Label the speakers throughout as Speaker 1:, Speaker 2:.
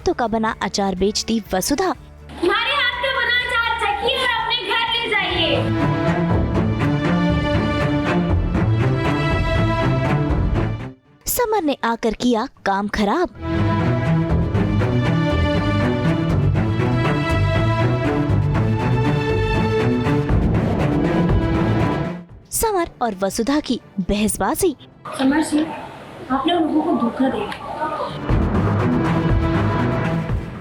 Speaker 1: हाथों का बना अचार बेचती वसुधा।
Speaker 2: हमारे हाथ का बना अचार चखिए और अपने घर ले जाइए।
Speaker 1: समर ने आकर किया काम खराब। समर और वसुधा की बहसबाजी।
Speaker 2: समर सिंह, आपने लोगों को धोखा दिया।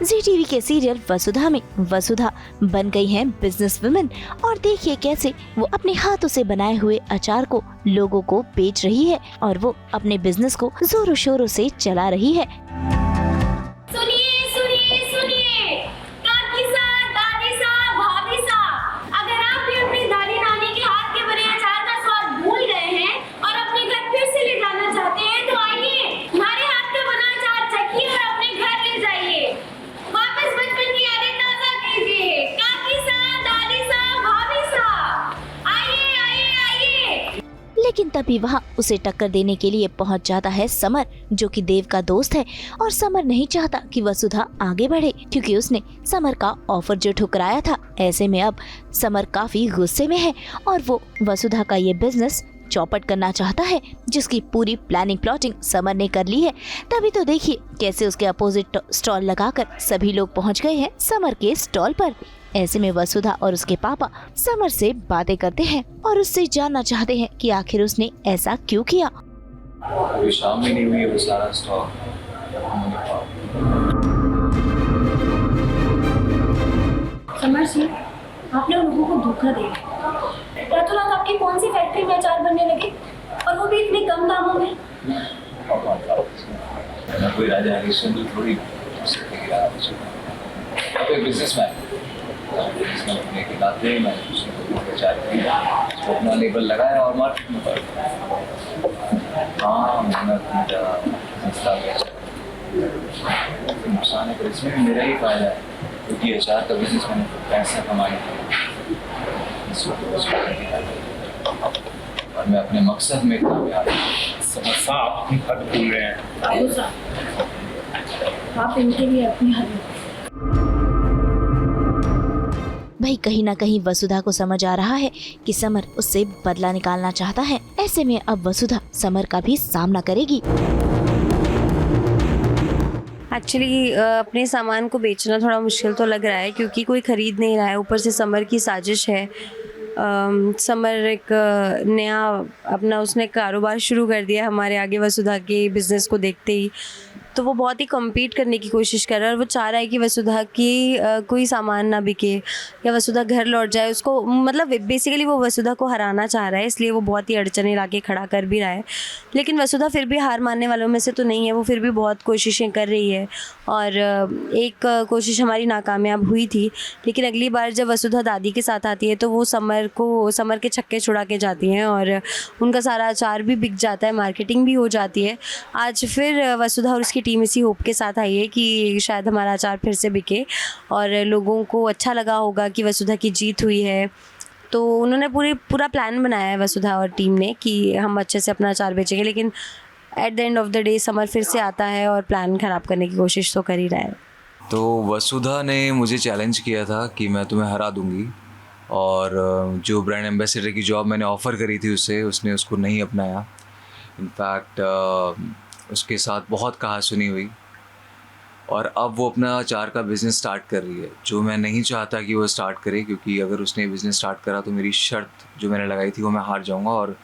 Speaker 1: जी टीवी के सीरियल वसुधा में वसुधा बन गई हैं बिजनेस वुमेन और देखिए कैसे वो अपने हाथों से बनाए हुए अचार को लोगों को बेच रही है और वो अपने बिजनेस को जोरों शोरों से चला रही है।
Speaker 2: सुनिए सुनिए सुनिए, काकी सा, दादी सा, भाभी सा, अगर आप भी अपनी दादी नानी के हाथ के बने अचार का स्वाद भूल गए हैं और अपने घर फिर से ले जाना चाहते हैं तो आइए, हमारे हाथ का बना अचार चखिए और अपने घर ले जाइए। वापस बचपन की यादें ताजा कीजिए। काकी सा, दादी सा, भाभी सा, आइए आइए आइए।
Speaker 1: लेकिन तभी वहाँ उसे टक्कर देने के लिए पहुँच जाता है समर, जो कि देव का दोस्त है। और समर नहीं चाहता कि वसुधा आगे बढ़े क्योंकि उसने समर का ऑफर जो ठुकराया था। ऐसे में अब समर काफी गुस्से में है और वो वसुधा का ये बिजनेस चौपट करना चाहता है, जिसकी पूरी प्लानिंग प्लॉटिंग समर ने कर ली है। तभी तो देखिए कैसे उसके अपोजिट स्टॉल लगाकर सभी लोग पहुंच गए हैं समर के स्टॉल पर। ऐसे में वसुधा और उसके पापा समर से बातें करते हैं और उससे जानना चाहते हैं कि आखिर उसने ऐसा क्यों किया।
Speaker 3: अभी शाम में नहीं हुई है वो सारा स्टॉक।
Speaker 2: समर सिंह, आपने लोगों को धोखा दिया। रातों रात आपकी कौन सी फैक्ट्री में अचार बनने लगे और वो भी इतने कम दामों में।
Speaker 3: मैं कोई राजा हरिश्चंद्र थोड़ी बिजनेसमैन अपने खिलाते हैं। मैं अपना लेबल लगाया और मार्केट में पड़ा। हाँ मेहनत नुकसान है, पर इसमें भी मेरा ही फायदा है क्योंकि अचार का बिजनेस मैंने पैसा कमाया और मैं अपने मकसद में कामयाब।
Speaker 4: समस्या आप अपनी हद भूल रहे हैं।
Speaker 2: बाबू साहब, आप इनके लिए अपनी हद।
Speaker 1: भाई कहीं ना कहीं वसुधा को समझ आ रहा है कि समर उससे बदला निकालना चाहता है। ऐसे में अब वसुधा समर का भी सामना करेगी।
Speaker 5: एक्चुअली अपने सामान को बेचना थोड़ा मुश्किल तो लग रहा है क्योंकि कोई ख़रीद नहीं रहा है। ऊपर से समर की साजिश है। समर एक नया अपना उसने कारोबार शुरू कर दिया हमारे आगे वसुधा के बिज़नेस को देखते ही, तो वो बहुत ही कम्पीट करने की कोशिश कर रहा है और वो चाह रहा है कि वसुधा की कोई सामान ना बिके या वसुधा घर लौट जाए। उसको मतलब बेसिकली वो वसुधा को हराना चाह रहा है, इसलिए वो बहुत ही अड़चने ला के खड़ा कर भी रहा है। लेकिन वसुधा फिर भी हार मानने वालों में से तो नहीं है, वो फिर भी बहुत कोशिशें कर रही है और एक कोशिश हमारी नाकामयाब हुई थी। लेकिन अगली बार जब वसुधा दादी के साथ आती है तो वो समर के छक्के छुड़ा के जाती हैं और उनका सारा अचार भी बिक जाता है, मार्केटिंग भी हो जाती है। आज फिर वसुधा और उसकी टीम इसी होप के साथ आई है कि शायद हमारा अचार फिर से बिके और लोगों को अच्छा लगा होगा कि वसुधा की जीत हुई है। तो उन्होंने पूरा प्लान बनाया है वसुधा और टीम ने कि हम अच्छे से अपना अचार बेचेंगे। लेकिन at the end of the day summer फिर से आता है और प्लान ख़राब करने की कोशिश तो कर ही रहा है।
Speaker 3: तो वसुधा ने मुझे चैलेंज किया था कि मैं तुम्हें हरा दूंगी और जो ब्रांड एम्बेसडर की जॉब मैंने ऑफ़र करी थी उसने उसको नहीं अपनाया। इनफैक्ट उसके साथ बहुत कहा सुनी हुई और अब वो अपना अचार का बिज़नेस स्टार्ट कर रही है, जो मैं नहीं चाहता कि वो स्टार्ट करे क्योंकि अगर उसने बिज़नेस स्टार्ट करा तो मेरी शर्त जो मैंने लगाई थी वो मैं हार जाऊंगा और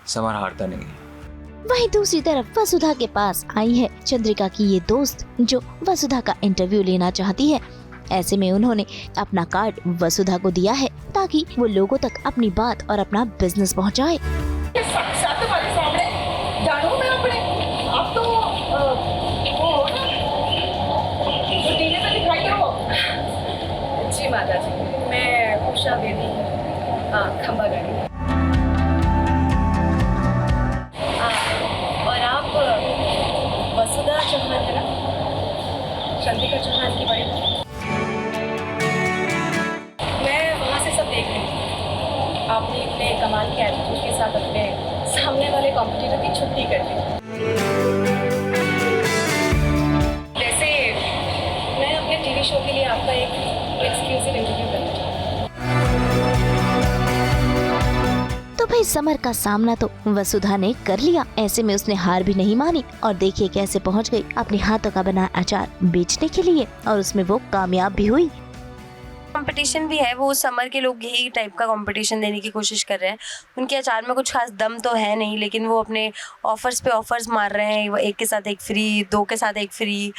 Speaker 3: समर हारता नहीं है।
Speaker 1: वहीं दूसरी तरफ वसुधा के पास आई है चंद्रिका की ये दोस्त जो वसुधा का इंटरव्यू लेना चाहती है। ऐसे में उन्होंने अपना कार्ड वसुधा को दिया है ताकि वो लोगों तक अपनी बात और अपना बिजनेस पहुंचाए।
Speaker 6: जी माता जी, मैं उषा बेबी खंबा गढ़ी। और आप वसुधा चौहान है ना, चंद्रिका चौहान की बड़ी। मैं वहाँ से सब देख रही थी। आपने इतने कमाल के एटीट्यूड के साथ अपने सामने वाले कॉम्पिटिटर की छुट्टी कर दी। जैसे
Speaker 1: कि समर का सामना तो वसुधा ने कर लिया। ऐसे में उसने हार भी नहीं मानी और देखिए कैसे पहुंच गई अपने हाथों का बना अचार बेचने के लिए, और उसमें वो कामयाब भी हुई।
Speaker 5: कंपटीशन भी है, वो समर के लोग यही टाइप का कंपटीशन देने की कोशिश कर रहे हैं। उनके अचार में कुछ खास दम तो है नहीं, लेकिन वो अपने ऑफर्स पे ऑफर्स मार रहे हैं। वो एक के साथ एक फ्री, 2 के साथ एक फ्री,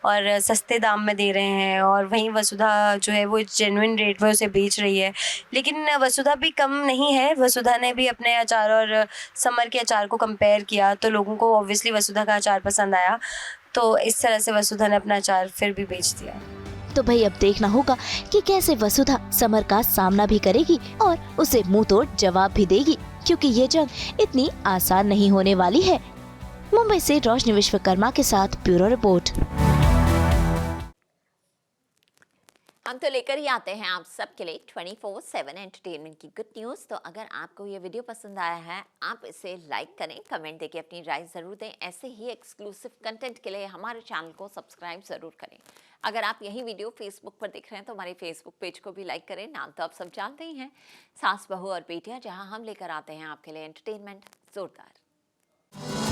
Speaker 5: और सस्ते दाम में दे रहे हैं। और वहीं वसुधा जो है वो जेन्युइन रेट में उसे बेच रही है। लेकिन वसुधा भी कम नहीं है। वसुधा ने भी अपने अचार और समर के अचार को कंपेयर किया तो लोगों को ऑब्वियसली वसुधा का अचार पसंद आया। तो इस तरह से वसुधा ने अपना अचार फिर भी बेच दिया।
Speaker 1: तो भाई अब देखना होगा कि कैसे वसुधा समर का सामना भी करेगी और उसे मुंह तोड़ जवाब भी देगी, क्योंकि ये जंग इतनी आसान नहीं होने वाली है। मुंबई से रोशनी विश्वकर्मा के साथ ब्यूरो रिपोर्ट।
Speaker 7: हम तो लेकर ही आते हैं आप सबके लिए 24/7 एंटरटेनमेंट की गुड न्यूज़। तो अगर आपको ये वीडियो पसंद आया है, आप इसे लाइक करें, कमेंट देके अपनी राय ज़रूर दें। ऐसे ही एक्सक्लूसिव कंटेंट के लिए हमारे चैनल को सब्सक्राइब ज़रूर करें। अगर आप यही वीडियो फेसबुक पर देख रहे हैं तो हमारे फेसबुक पेज को भी लाइक करें। नाम तो आप सब जानते ही हैं, सास बहू और बेटियां, जहां हम लेकर आते हैं आपके लिए एंटरटेनमेंट जोरदार।